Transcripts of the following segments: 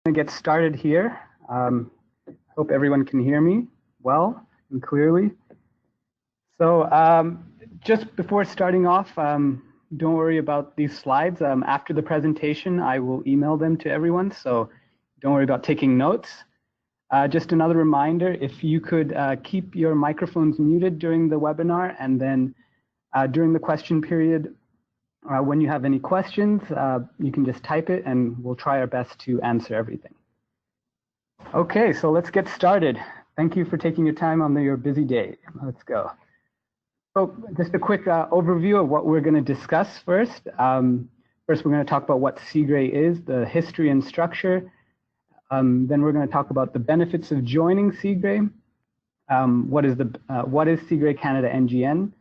Going to get started here. Hope everyone can hear me well and clearly. So just before starting off, don't worry about these slides. After the presentation, I will email them to everyone, so don't worry about taking notes. Just another reminder, if you could keep your microphones muted during the webinar, and then during the question period, when you have any questions, you can just type it and we'll try our best to answer everything. Okay, so let's get started. Thank you for taking your time on your busy day. Let's go. So just a quick overview of what we're going to discuss first. First, we're going to talk about what CIGRE is, the history and structure. Then we're going to talk about the benefits of joining CIGRE. What is CIGRE Canada NGN?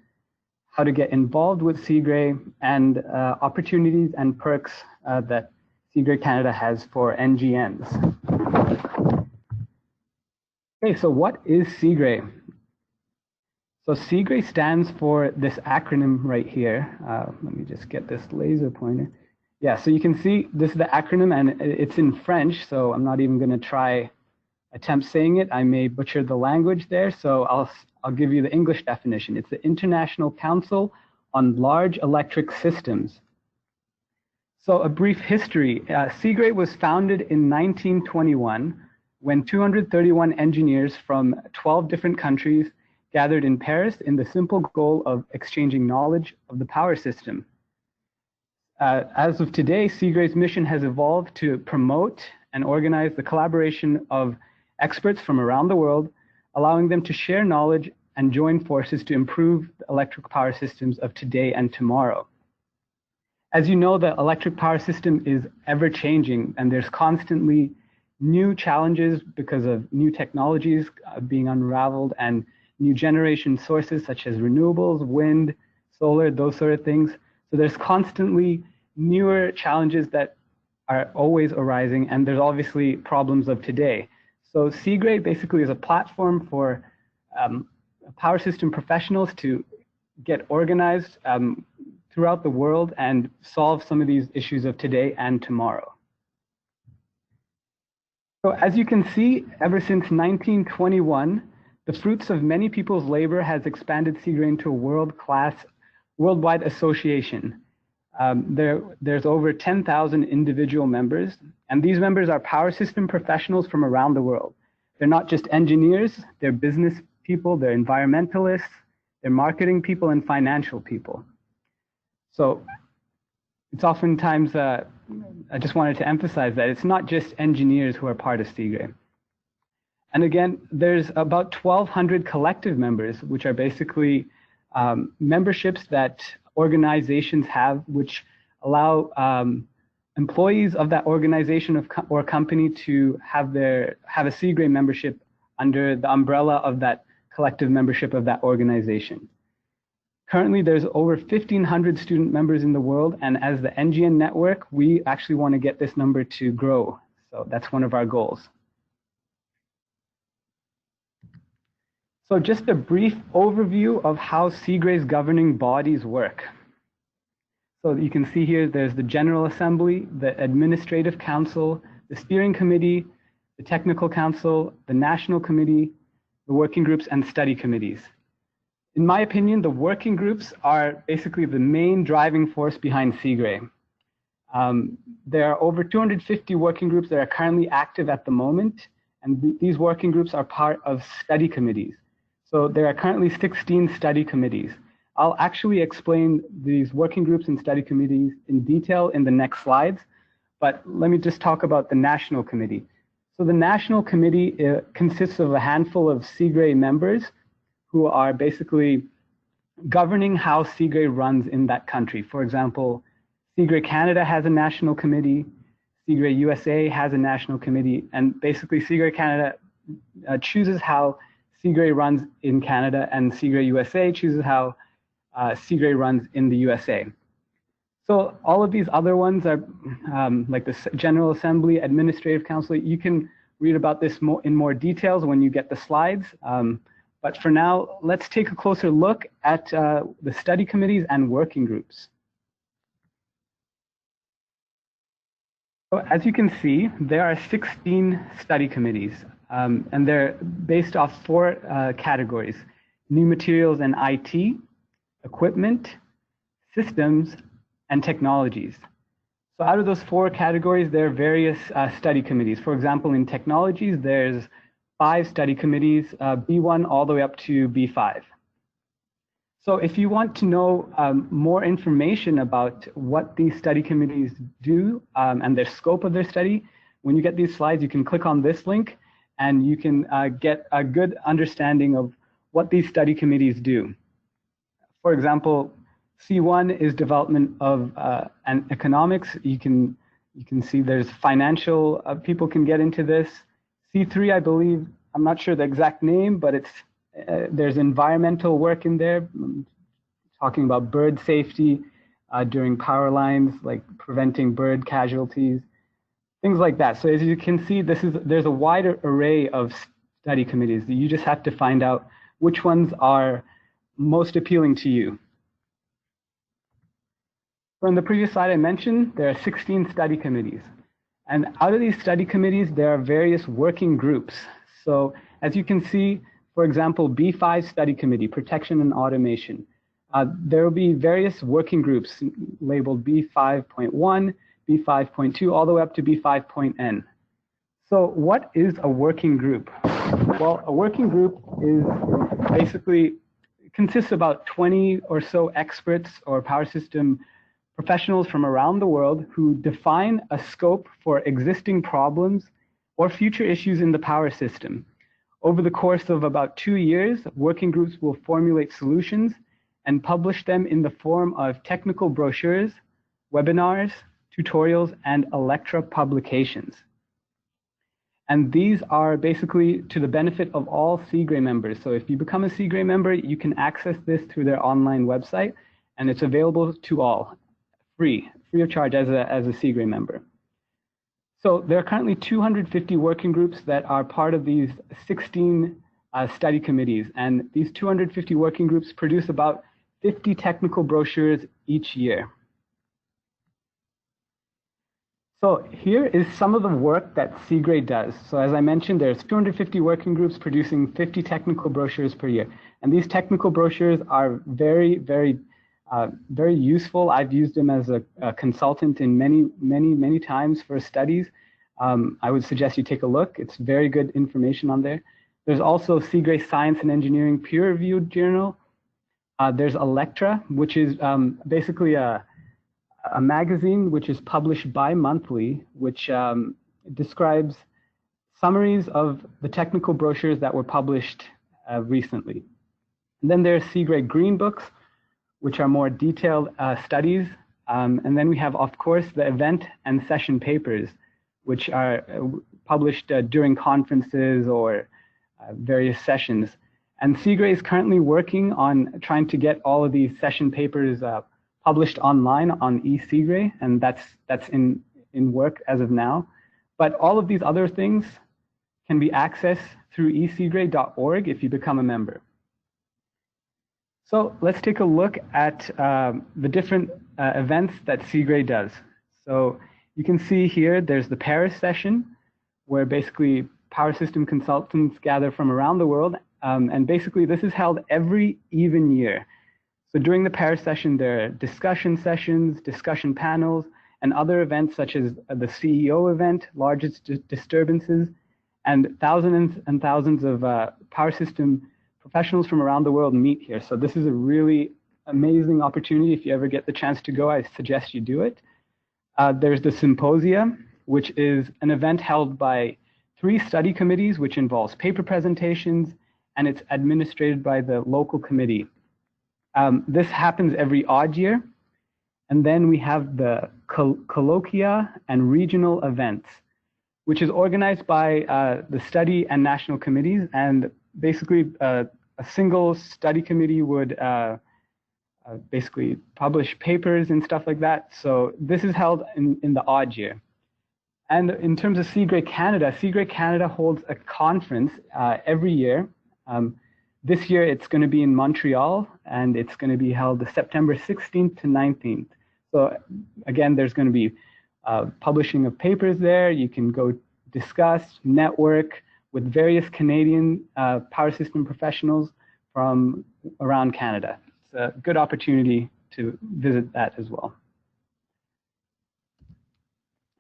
How to get involved with CIGRE, and opportunities and perks that CIGRE Canada has for NGNs. Okay, so what is CIGRE? So CIGRE stands for this acronym right here. Let me just get this laser pointer. Yeah, so you can see this is the acronym, and it's in French, so I'm not even going to attempt saying it. I may butcher the language there, so I'll give you the English definition. It's the International Council on Large Electric Systems. So a brief history. CIGRE was founded in 1921 when 231 engineers from 12 different countries gathered in Paris in the simple goal of exchanging knowledge of the power system. As of today, CIGRE's mission has evolved to promote and organize the collaboration of experts from around the world, allowing them to share knowledge and join forces to improve the electric power systems of today and tomorrow. As you know, the electric power system is ever changing, and there's constantly new challenges because of new technologies being unraveled and new generation sources such as renewables, wind, solar, those sort of things. So there's constantly newer challenges that are always arising, and there's obviously problems of today. So CIGRE basically is a platform for power system professionals to get organized throughout the world and solve some of these issues of today and tomorrow. So as you can see, ever since 1921, the fruits of many people's labor has expanded CIGRE into a worldwide association. There's over 10,000 individual members, and these members are power system professionals from around the world. They're not just engineers, they're business people, they're environmentalists, they're marketing people, and financial people. So it's oftentimes, I just wanted to emphasize that it's not just engineers who are part of CIGRE. And again, there's about 1,200 collective members, which are basically memberships that organizations have, which allow employees of that organization or company to have a CIGRE membership under the umbrella of that collective membership of that organization. Currently, there's over 1,500 student members in the world, and as the NGN network, we actually want to get this number to grow. So that's one of our goals. So just a brief overview of how CIGRE's governing bodies work. So you can see here, there's the General Assembly, the Administrative Council, the Steering Committee, the Technical Council, the National Committee, the Working Groups, and Study Committees. In my opinion, the working groups are basically the main driving force behind CIGRE. There are over 250 working groups that are currently active at the moment, and these working groups are part of study committees. So there are currently 16 study committees. I'll actually explain these working groups and study committees in detail in the next slides, but let me just talk about the National Committee. So the National Committee consists of a handful of CIGRE members who are basically governing how CIGRE runs in that country. For example, CIGRE Canada has a national committee, CIGRE USA has a national committee, and basically CIGRE Canada chooses how CIGRE runs in Canada, and CIGRE USA chooses how CIGRE runs in the USA. So all of these other ones are like the General Assembly, Administrative Council. You can read about this in more details when you get the slides. But for now, let's take a closer look at the study committees and working groups. So as you can see, there are 16 study committees, and they're based off 4 categories: new materials and IT, equipment, systems, and technologies. So out of those 4 categories, there are various study committees. For example, in technologies, there's 5 study committees, B1 all the way up to B5. So if you want to know more information about what these study committees do and their scope of their study, when you get these slides, you can click on this link and you can get a good understanding of what these study committees do. For example, C1 is development of and economics. You can see there's financial, people can get into this. C3, I believe, I'm not sure the exact name, but it's there's environmental work in there, talking about bird safety during power lines, like preventing bird casualties, things like that. So as you can see, there's a wider array of study committees. You just have to find out which ones are most appealing to you. So in the previous slide I mentioned, there are 16 study committees. And out of these study committees, there are various working groups. So as you can see, for example, B5 study committee, protection and automation. There will be various working groups labeled B5.1, B5.2, all the way up to B5.N. So what is a working group? Well, a working group is basically consists of about 20 or so experts or power system professionals from around the world who define a scope for existing problems or future issues in the power system. Over the course of about 2 years, working groups will formulate solutions and publish them in the form of technical brochures, webinars, tutorials, and Electra publications. And these are basically to the benefit of all CIGRE members. So if you become a CIGRE member, you can access this through their online website, and it's available to all, free of charge as a CIGRE member. So there are currently 250 working groups that are part of these 16 study committees. And these 250 working groups produce about 50 technical brochures each year. So here is some of the work that CIGRE does. So as I mentioned, there's 250 working groups producing 50 technical brochures per year. And these technical brochures are very, very useful. I've used them as a consultant in many times for studies. I would suggest you take a look. It's very good information on there. There's also CIGRE Science and Engineering peer-reviewed journal. There's Electra, which is basically a magazine which is published bi-monthly, which describes summaries of the technical brochures that were published recently. And then there's CIGRE Green Books, which are more detailed studies. And then we have, of course, the event and session papers, which are published during conferences or various sessions. And CIGRE is currently working on trying to get all of these session papers published online on eCIGRE, and that's in work as of now. But all of these other things can be accessed through eCIGRE.org if you become a member. So let's take a look at the different events that CIGRE does. So you can see here, there's the Paris session, where basically power system consultants gather from around the world. And basically this is held every even year. So during the Paris session, there are discussion sessions, discussion panels, and other events such as the CEO event, largest disturbances, and thousands of power system professionals from around the world meet here. So this is a really amazing opportunity. If you ever get the chance to go, I suggest you do it. There's the Symposia, which is an event held by 3 study committees, which involves paper presentations, and it's administered by the local committee. This happens every odd year. And then we have the colloquia and regional events, which is organized by the study and national committees. And basically, a single study committee would basically publish papers and stuff like that. So this is held in the odd year. And in terms of CIGRE Canada holds a conference every year. This year, it's going to be in Montreal, and it's going to be held September 16th to 19th. So again, there's going to be publishing of papers there. You can go discuss, network with various Canadian power system professionals from around Canada. It's a good opportunity to visit that as well.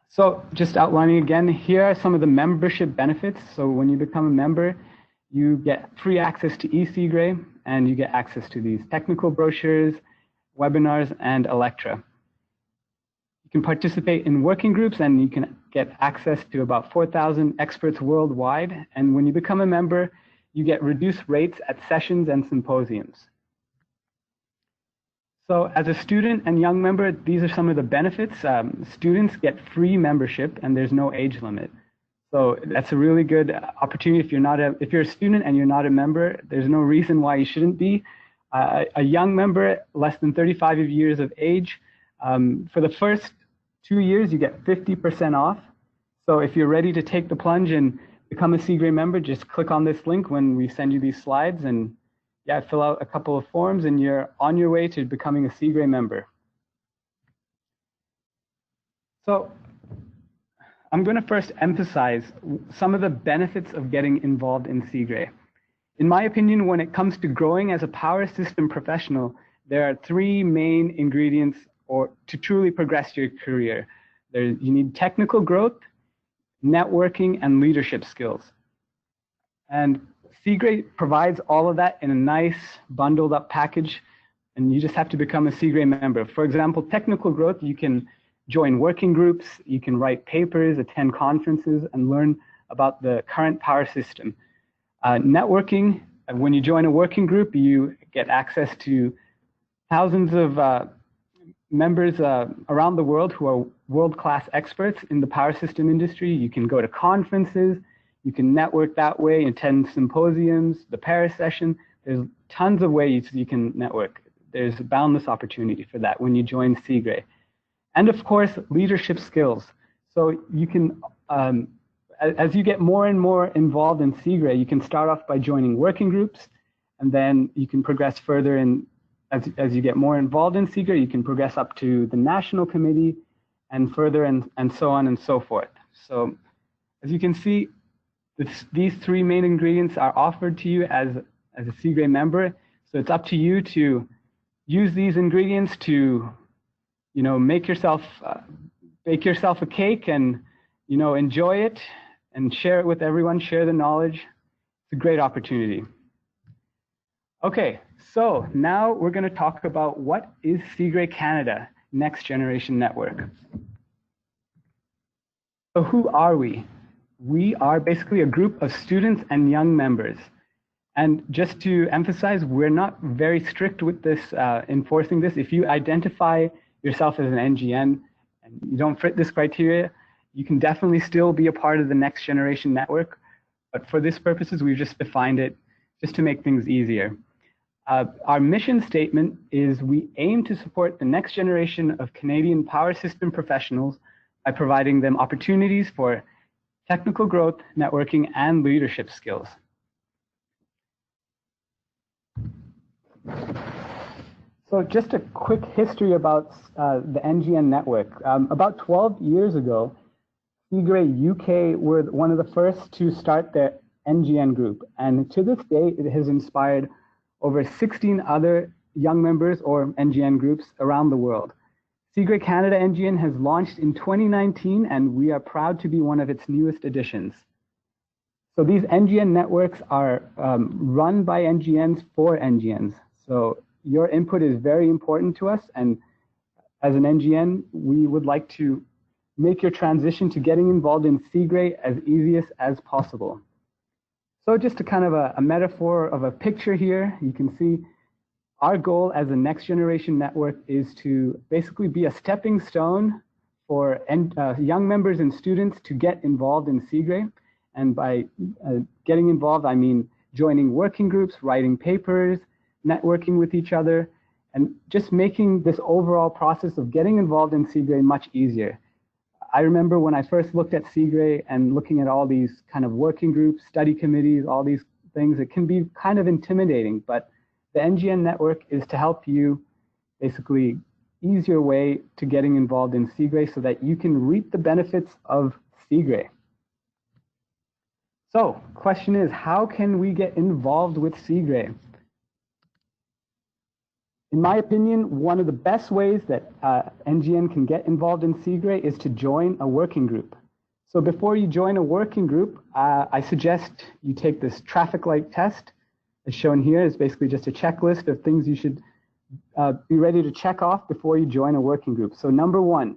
So just outlining again, here are some of the membership benefits. So when you become a member, you get free access to CIGRE, and you get access to these technical brochures, webinars, and Electra. You can participate in working groups, and you can get access to about 4,000 experts worldwide. And when you become a member, you get reduced rates at sessions and symposiums. So as a student and young member, these are some of the benefits. Students get free membership, and there's no age limit. So that's a really good opportunity. If you're a student and you're not a member, there's no reason why you shouldn't be. A young member, less than 35 years of age, for the first 2 years, you get 50% off. So if you're ready to take the plunge and become a CIGRE member, just click on this link when we send you these slides, and yeah, fill out a couple of forms, and you're on your way to becoming a CIGRE member. So I'm going to first emphasize some of the benefits of getting involved in CIGRE. In my opinion, when it comes to growing as a power system professional, there are 3 main ingredients to truly progress your career. You need technical growth, networking, and leadership skills. And CIGRE provides all of that in a nice bundled up package, and you just have to become a CIGRE member. For example, technical growth, you can join working groups, you can write papers, attend conferences, and learn about the current power system. Networking, when you join a working group, you get access to thousands of members around the world who are world-class experts in the power system industry. You can go to conferences, you can network that way, attend symposiums, the Paris session. There's tons of ways you can network. There's boundless opportunity for that when you join CIGRE. And of course, leadership skills. So you can, as you get more and more involved in CIGRE, you can start off by joining working groups, and then you can progress further in, as you get more involved in CIGRE, you can progress up to the national committee and further, and so on and so forth. So as you can see, these 3 main ingredients are offered to you as a CIGRE member. So it's up to you to use these ingredients to, make yourself, bake yourself a cake and, enjoy it and share it with everyone, share the knowledge. It's a great opportunity. Okay, so now we're going to talk about what is CIGRE Canada Next Generation Network. So who are we? We are basically a group of students and young members. And just to emphasize, we're not very strict with this, enforcing this. If you identify yourself as an NGN and you don't fit this criteria, you can definitely still be a part of the Next Generation Network. But for this purposes, we've just defined it just to make things easier. Our mission statement is we aim to support the next generation of Canadian power system professionals by providing them opportunities for technical growth, networking, and leadership skills. So just a quick history about the NGN network. About 12 years ago, CIGRE UK were one of the first to start their NGN group. And to this day, it has inspired over 16 other young members or NGN groups around the world. CIGRE Canada NGN has launched in 2019, and we are proud to be one of its newest additions. So these NGN networks are run by NGNs for NGNs. So your input is very important to us, and as an NGN, we would like to make your transition to getting involved in CIGRE as easy as possible. So just a kind of a metaphor of a picture here, you can see our goal as a next generation network is to basically be a stepping stone for young members and students to get involved in CIGRE. And by getting involved, I mean joining working groups, writing papers, networking with each other, and just making this overall process of getting involved in CIGRE much easier. I remember when I first looked at CIGRE and looking at all these kind of working groups, study committees, all these things, it can be kind of intimidating, but the NGN network is to help you basically easier way to getting involved in CIGRE so that you can reap the benefits of CIGRE. So, question is, how can we get involved with CIGRE? In my opinion, one of the best ways that NGN can get involved in CIGRE is to join a working group. So before you join a working group, I suggest you take this traffic light test. As shown here is basically just a checklist of things you should be ready to check off before you join a working group. So number one,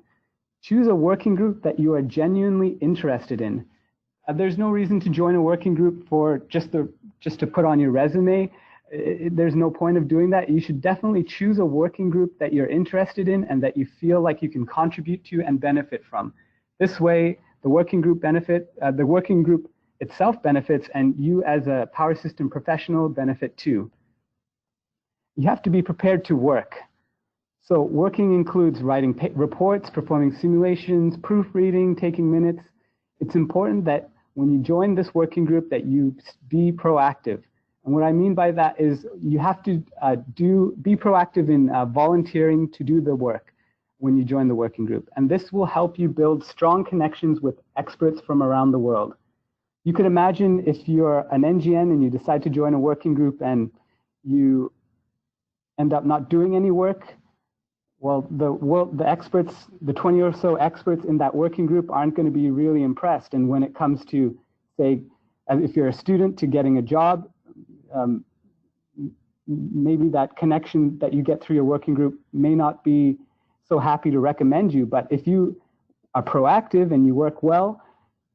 choose a working group that you are genuinely interested in. There's no reason to join a working group for just to put on your resume. There's no point of doing that. You should definitely choose a working group that you're interested in and that you feel like you can contribute to and benefit from. This way, the working group itself benefits, and you as a power system professional benefit too. You have to be prepared to work. So working includes writing reports, performing simulations, proofreading, taking minutes. It's important that when you join this working group that you be proactive. And what I mean by that is you have to be proactive in volunteering to do the work when you join the working group. And this will help you build strong connections with experts from around the world. You could imagine if you're an NGN and you decide to join a working group and you end up not doing any work, well, the experts, the 20 or so experts in that working group aren't going to be really impressed. And when it comes to, say, if you're a student to getting a job, maybe that connection that you get through your working group may not be so happy to recommend you. But if you are proactive and you work well,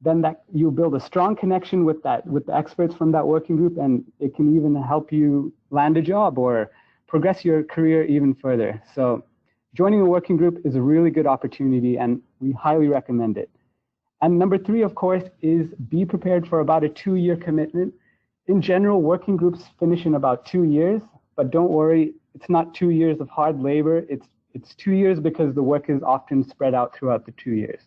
then that you'll build a strong connection with the experts from that working group, and it can even help you land a job or progress your career even further. So joining a working group is a really good opportunity, and we highly recommend it. And number three, of course, is be prepared for about a 2-year commitment. In general, working groups finish in about 2 years, but don't worry, it's not 2 years of hard labor. It's 2 years because the work is often spread out throughout the 2 years.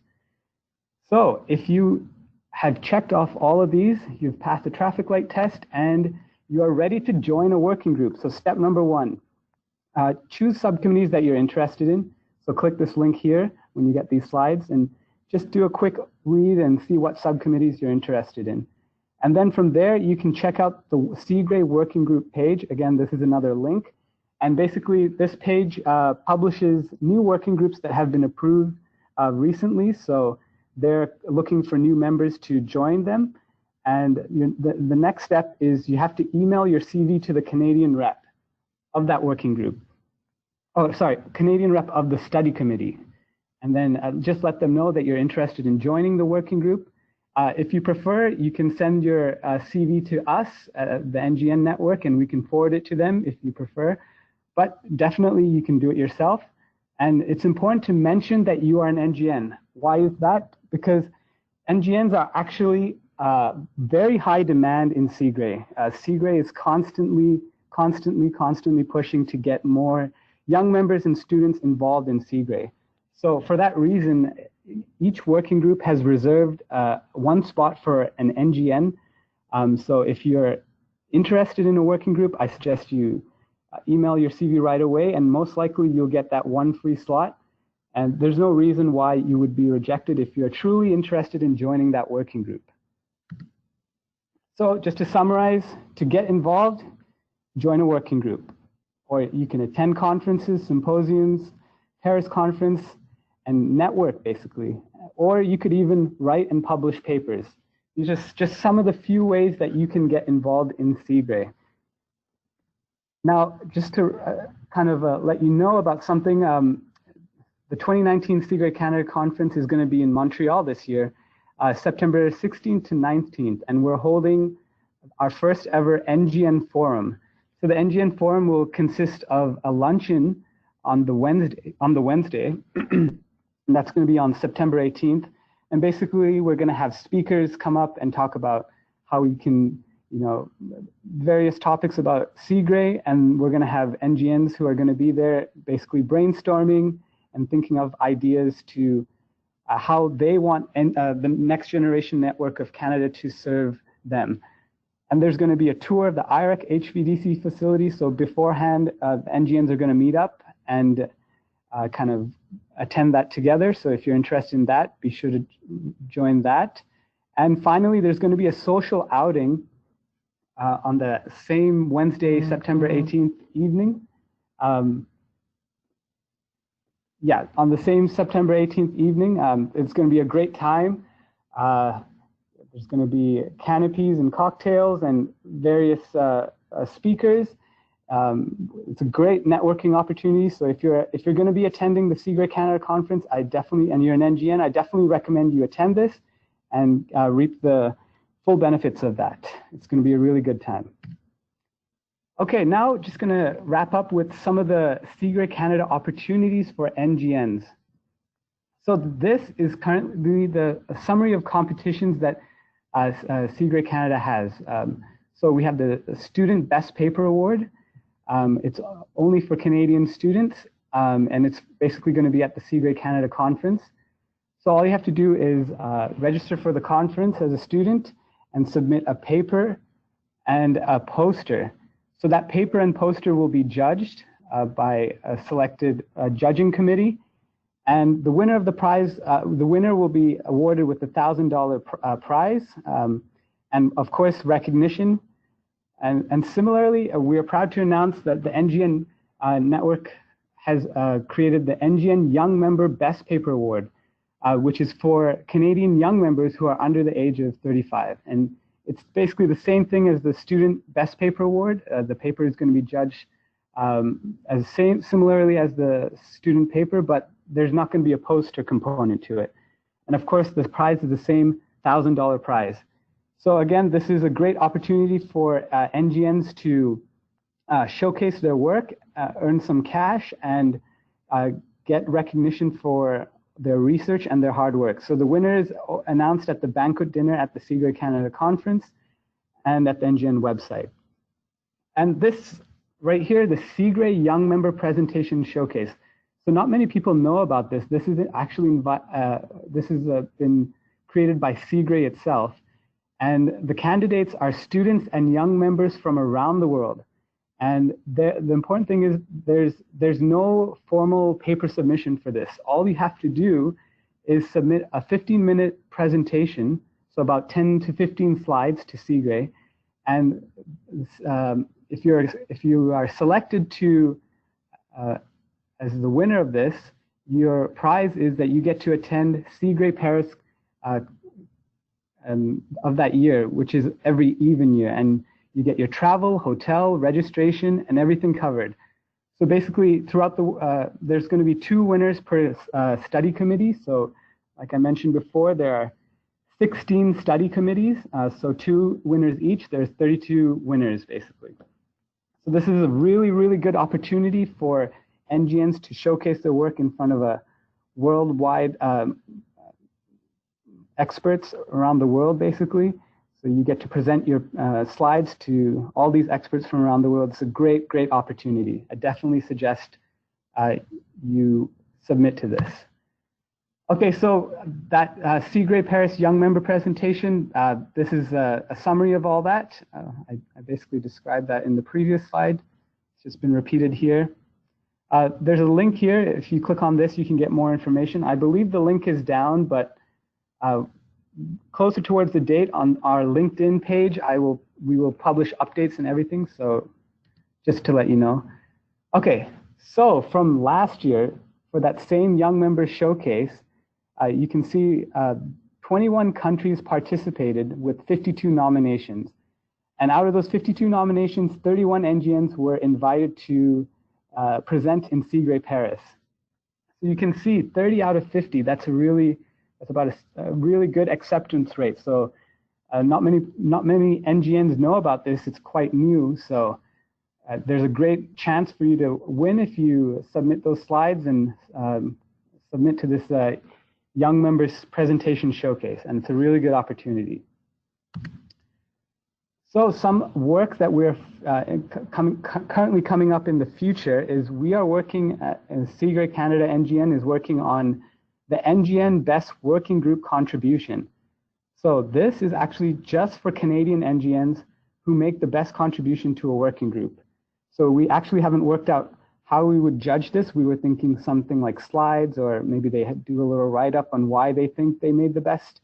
So if you have checked off all of these, you've passed the traffic light test, and you are ready to join a working group. So step number one, choose subcommittees that you're interested in. So click this link here when you get these slides, and just do a quick read and see what subcommittees you're interested in. And then from there, you can check out the CIGRE working group page. Again, this is another link. And basically, this page publishes new working groups that have been approved recently. So they're looking for new members to join them. And the next step is you have to email your CV to the Canadian rep of that working group. Oh, sorry, Canadian rep of the study committee. And then just let them know that you're interested in joining the working group. If you prefer, you can send your CV to us, the NGN network, and we can forward it to them if you prefer. But definitely you can do it yourself. And it's important to mention that you are an NGN. Why is that? Because NGNs are actually very high demand in CIGRE. CIGRE is constantly pushing to get more young members and students involved in CIGRE. So for that reason, each working group has reserved one spot for an NGN. So if you're interested in a working group, I suggest you email your CV right away, and most likely you'll get that one free slot. And there's no reason why you would be rejected if you're truly interested in joining that working group. So just to summarize, to get involved, join a working group. Or you can attend conferences, symposiums, Paris conference, and network, basically. Or you could even write and publish papers. These are just some of the few ways that you can get involved in CIGRE. Now, just to let you know about something, the 2019 CIGRE Canada Conference is going to be in Montreal this year, September 16th to 19th, and we're holding our first ever NGN Forum. So the NGN Forum will consist of a luncheon on the Wednesday, and that's going to be on September 18th. And basically, we're going to have speakers come up and talk about how we can, various topics about CIGRE, and we're going to have NGNs who are going to be there basically brainstorming and thinking of ideas to how they want the next generation network of Canada to serve them. And there's going to be a tour of the IREC HVDC facility. So beforehand, the NGNs are going to meet up and kind of attend that together. So if you're interested in that, be sure to join that. And finally, there's going to be a social outing on the same Wednesday, September 18th evening. Yeah, on the same September 18th evening. It's going to be a great time. There's going to be canopies and cocktails and various speakers. It's a great networking opportunity. So if you're going to be attending the CIGRE Canada conference, and you're an NGN, I definitely recommend you attend this and reap the full benefits of that. It's going to be a really good time. Okay, now just going to wrap up with some of the CIGRE Canada opportunities for NGNs. So this is currently the summary of competitions that CIGRE Canada has. So we have the Student Best Paper Award. It's only for Canadian students, and it's basically going to be at the CIGRE Canada conference. So all you have to do is register for the conference as a student and submit a paper and a poster. So that paper and poster will be judged by a selected judging committee. And the winner of the prize, the winner will be awarded with a $1,000 prize, and of course recognition. And similarly, we are proud to announce that the NGN network has created the NGN Young Member Best Paper Award, which is for Canadian young members who are under the age of 35. And it's basically the same thing as the Student Best Paper Award. The paper is going to be judged similarly as the student paper, but there's not going to be a poster component to it. And of course, the prize is the same $1,000 prize. So again, this is a great opportunity for NGNs to showcase their work, earn some cash, and get recognition for their research and their hard work. So the winner is announced at the banquet dinner at the CIGRE Canada conference and at the NGN website. And this right here, the CIGRE Young Member Presentation Showcase. So not many people know about this. This is actually been created by CIGRE itself. And the candidates are students and young members from around the world. And the important thing is there's no formal paper submission for this. All you have to do is submit a 15-minute presentation, so about 10 to 15 slides to CIGRE. And if you are selected to as the winner of this, your prize is that you get to attend CIGRE Paris of that year, which is every even year. And you get your travel, hotel, registration, and everything covered. So basically, throughout the, there's going to be 2 winners per study committee. So like I mentioned before, there are 16 study committees. So 2 winners each. There's 32 winners, basically. So this is a really, really good opportunity for NGNs to showcase their work in front of a worldwide experts around the world, basically. So you get to present your slides to all these experts from around the world. It's a great, great opportunity. I definitely suggest you submit to this. Okay, so that CIGRE Paris Young Member presentation, this is a summary of all that. I basically described that in the previous slide. It's just been repeated here. There's a link here. If you click on this, you can get more information. I believe the link is down, but closer towards the date on our LinkedIn page, we will publish updates and everything. So just to let you know. Okay, so from last year, for that same Young Member Showcase, you can see 21 countries participated with 52 nominations. And out of those 52 nominations, 31 NGNs were invited to present in CIGRE Paris. So you can see 30 out of 50, that's about a really good acceptance rate. So not many NGNs know about this. It's quite new. So there's a great chance for you to win if you submit those slides and submit to this Young Members Presentation Showcase. And it's a really good opportunity. So some work that we're currently coming up in the future is we are working CIGRE Canada NGN is working on the NGN Best Working Group Contribution. So this is actually just for Canadian NGNs who make the best contribution to a working group. So we actually haven't worked out how we would judge this, we were thinking something like slides, or maybe they do a little write-up on why they think they made the best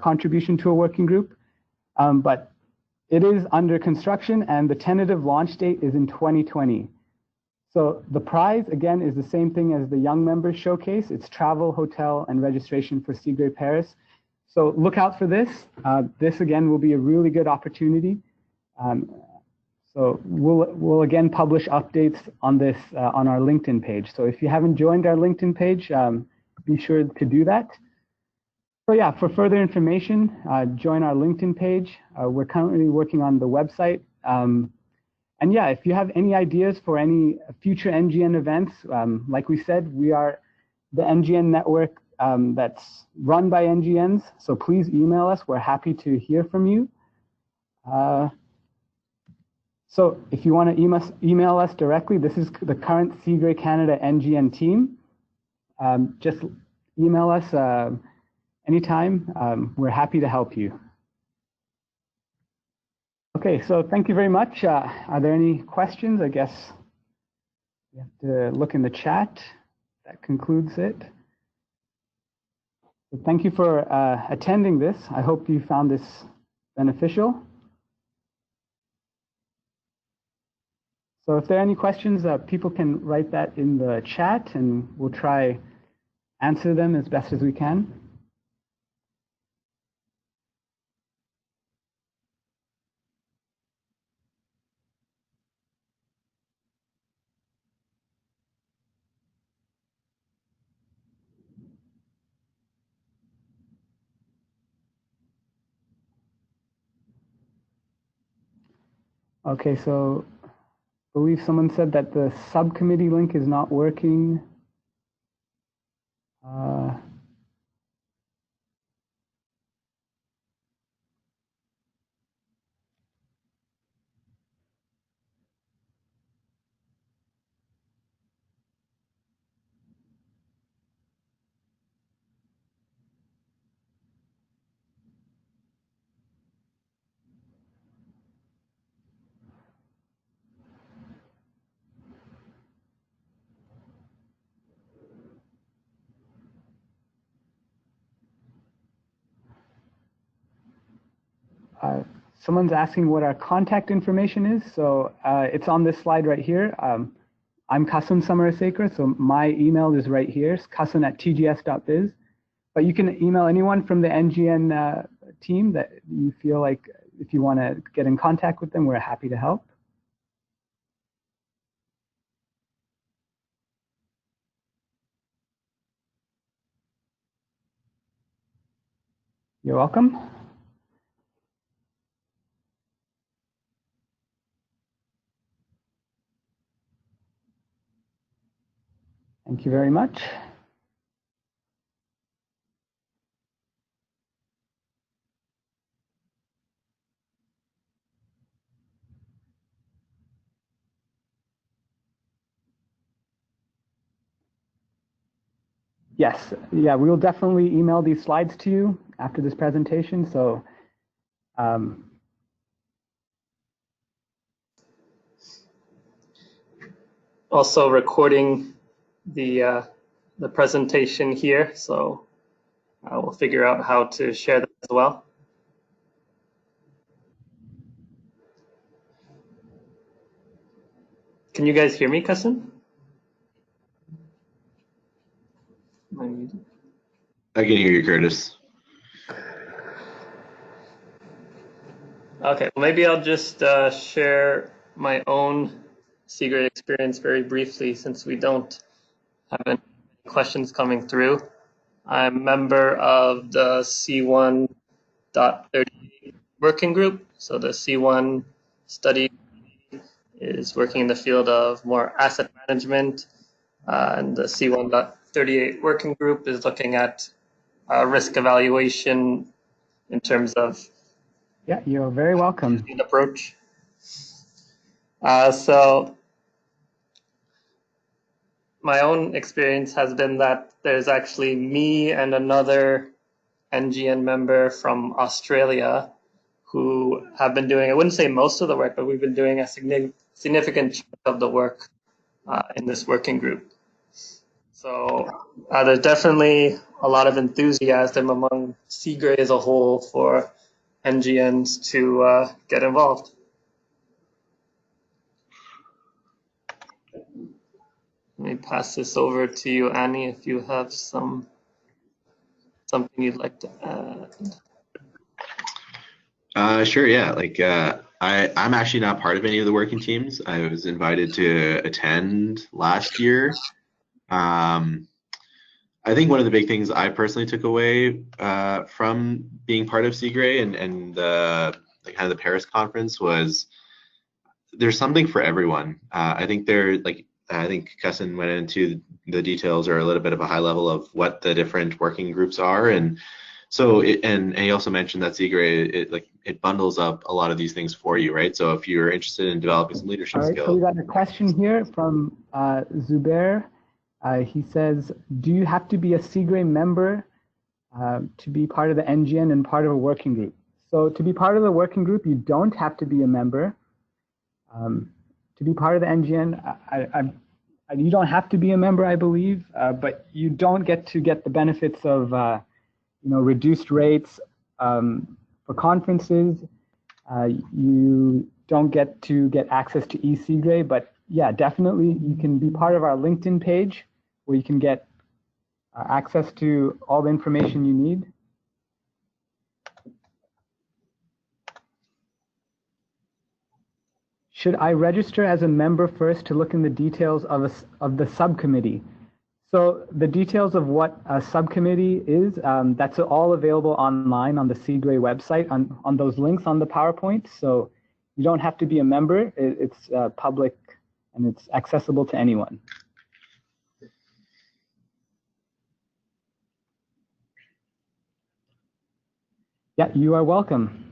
contribution to a working group. But it is under construction, and the tentative launch date is in 2020. So the prize, again, is the same thing as the Young Members Showcase. It's travel, hotel, and registration for CIGRE Paris. So look out for this. This, again, will be a really good opportunity. So we'll again publish updates on this on our LinkedIn page. So if you haven't joined our LinkedIn page, be sure to do that. So yeah, for further information, join our LinkedIn page. We're currently working on the website. And yeah, if you have any ideas for any future NGN events, like we said, we are the NGN network that's run by NGNs. So please email us. We're happy to hear from you. So if you want to email us directly, this is the current CIGRE Canada NGN team. Just email us anytime. We're happy to help you. Okay, so thank you very much. Are there any questions? I guess you have to look in the chat. That concludes it. So thank you for attending this. I hope you found this beneficial. So if there are any questions, people can write that in the chat, and we'll try answer them as best as we can. Okay, so I believe someone said that the subcommittee link is not working. Someone's asking what our contact information is. So it's on this slide right here. I'm Kasun Samarasekaran, so my email is right here, kasun@tgs.biz. But you can email anyone from the NGN team that you feel like if you want to get in contact with them, we're happy to help. You're welcome. Thank you very much. Yes, yeah, we will definitely email these slides to you after this presentation. So also recording the presentation here, so I will figure out how to share that as well. Can you guys hear me, Kasun? I can hear you, Curtis. Okay, well, maybe I'll just share my own CIGRE experience very briefly, since we don't have any questions coming through. I'm a member of the C1.38 working group. So the C1 study is working in the field of more asset management, and the C1.38 working group is looking at risk evaluation in terms of yeah, you're very welcome. approach. So my own experience has been that there's actually me and another NGN member from Australia who have been doing, I wouldn't say most of the work, but we've been doing a significant chunk of the work in this working group. So there's definitely a lot of enthusiasm among CIGRE as a whole for NGNs to get involved. Let me pass this over to you, Annie, if you have something you'd like to add. Sure, yeah. I'm actually not part of any of the working teams. I was invited to attend last year. I think one of the big things I personally took away from being part of CIGRE and kind of the Paris conference was there's something for everyone. I think Cusson went into the details or a little bit of a high level of what the different working groups are, and so and he also mentioned that CIGRE it bundles up a lot of these things for you, right? So if you're interested in developing some leadership skills. So we got a question here from Zubair. He says, do you have to be a CIGRE member to be part of the NGN and part of a working group? So to be part of the working group, you don't have to be a member. To be part of the NGN, you don't have to be a member, I believe, but you don't get the benefits of reduced rates for conferences. You don't get access to eCIGRE, but yeah, definitely you can be part of our LinkedIn page where you can get access to all the information you need. Should I register as a member first to look in the details of the subcommittee? So the details of what a subcommittee is, that's all available online on the CIGRE website on those links on the PowerPoint. So you don't have to be a member. It's public and it's accessible to anyone. Yeah, you are welcome.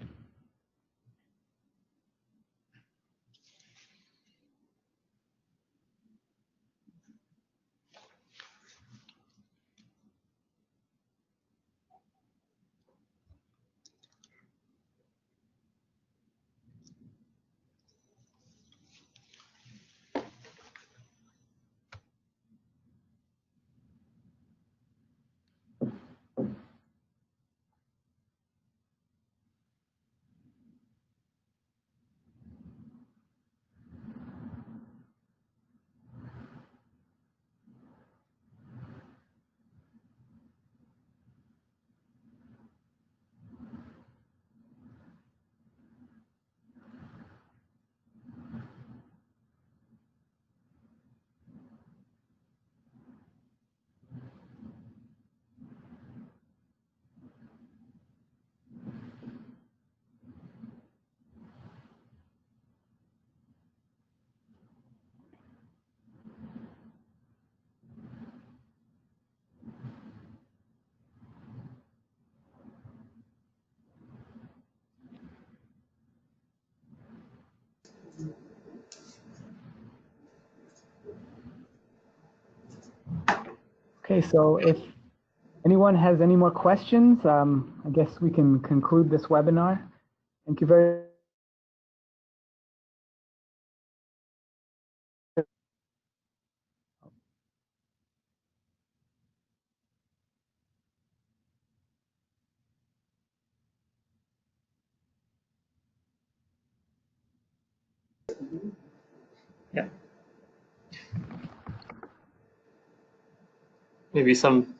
Okay, so if anyone has any more questions, I guess we can conclude this webinar. Thank you very much. Yeah. Maybe some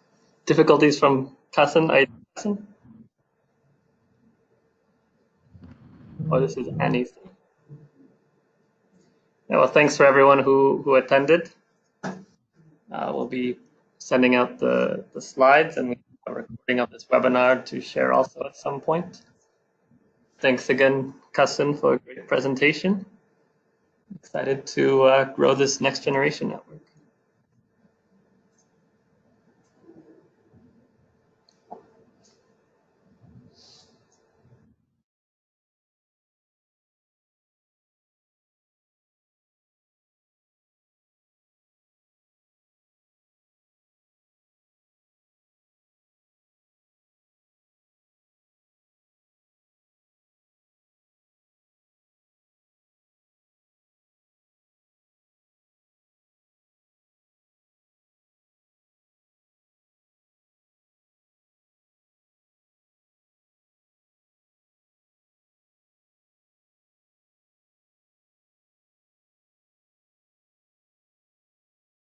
difficulties from Cusson. Oh, this is Annie's. Yeah, well, thanks for everyone who attended. We'll be sending out the slides and we have a recording of this webinar to share also at some point. Thanks again, Cusson, for a great presentation. Excited to grow this next generation network.